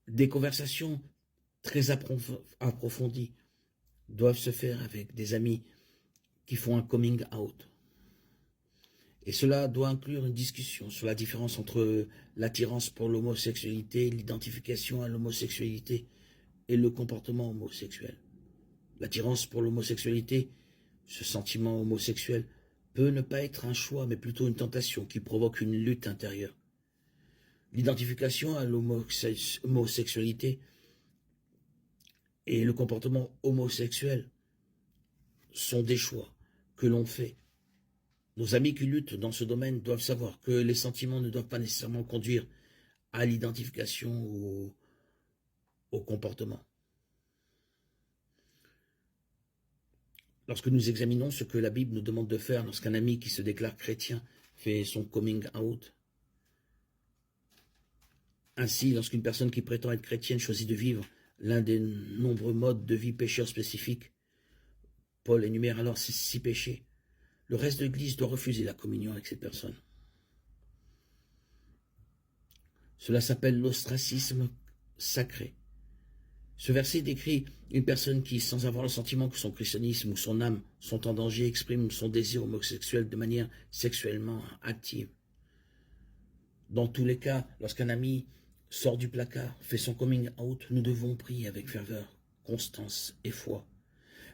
Des conversations très approfondies doivent se faire avec des amis qui font un coming out. Et cela doit inclure une discussion sur la différence entre l'attirance pour l'homosexualité, l'identification à l'homosexualité et le comportement homosexuel. L'attirance pour l'homosexualité, ce sentiment homosexuel, peut ne pas être un choix, mais plutôt une tentation qui provoque une lutte intérieure. L'identification à l'homosexualité et le comportement homosexuel sont des choix que l'on fait. Nos amis qui luttent dans ce domaine doivent savoir que les sentiments ne doivent pas nécessairement conduire à l'identification ou au comportement. Lorsque nous examinons ce que la Bible nous demande de faire lorsqu'un ami qui se déclare chrétien fait son coming out, ainsi, lorsqu'une personne qui prétend être chrétienne choisit de vivre l'un des nombreux modes de vie pécheurs spécifiques, Paul énumère alors ces 6 péchés. Le reste de l'Église doit refuser la communion avec cette personne. Cela s'appelle l'ostracisme sacré. Ce verset décrit une personne qui, sans avoir le sentiment que son christianisme ou son âme sont en danger, exprime son désir homosexuel de manière sexuellement active. Dans tous les cas, lorsqu'un ami sort du placard, fait son coming out, nous devons prier avec ferveur, constance et foi.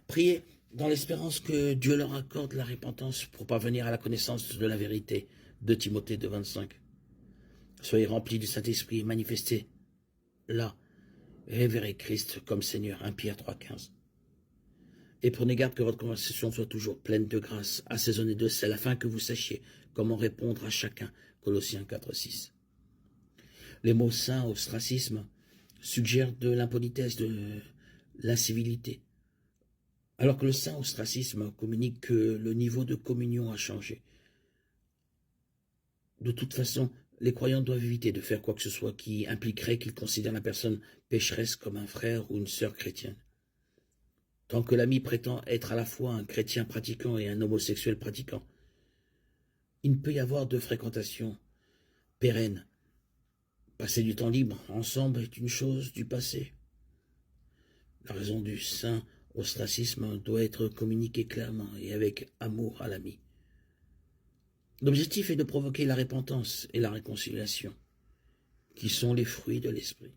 Priez dans l'espérance que Dieu leur accorde la repentance pour parvenir à la connaissance de la vérité, de Timothée 2,25. Soyez remplis du Saint-Esprit et manifestez là, révérez Christ comme Seigneur, 1 Pierre 3,15. Et prenez garde que votre conversation soit toujours pleine de grâce, assaisonnée de sel, afin que vous sachiez comment répondre à chacun, Colossiens 4,6. Les mots saints, ostracisme, suggèrent de l'impolitesse, de l'incivilité, alors que le saint ostracisme communique que le niveau de communion a changé. De toute façon, les croyants doivent éviter de faire quoi que ce soit qui impliquerait qu'ils considèrent la personne pécheresse comme un frère ou une sœur chrétienne. Tant que l'ami prétend être à la fois un chrétien pratiquant et un homosexuel pratiquant, il ne peut y avoir de fréquentation pérenne. Passer du temps libre ensemble est une chose du passé. La raison du saint ostracisme doit être communiquée clairement et avec amour à l'ami. L'objectif est de provoquer la repentance et la réconciliation, qui sont les fruits de l'esprit.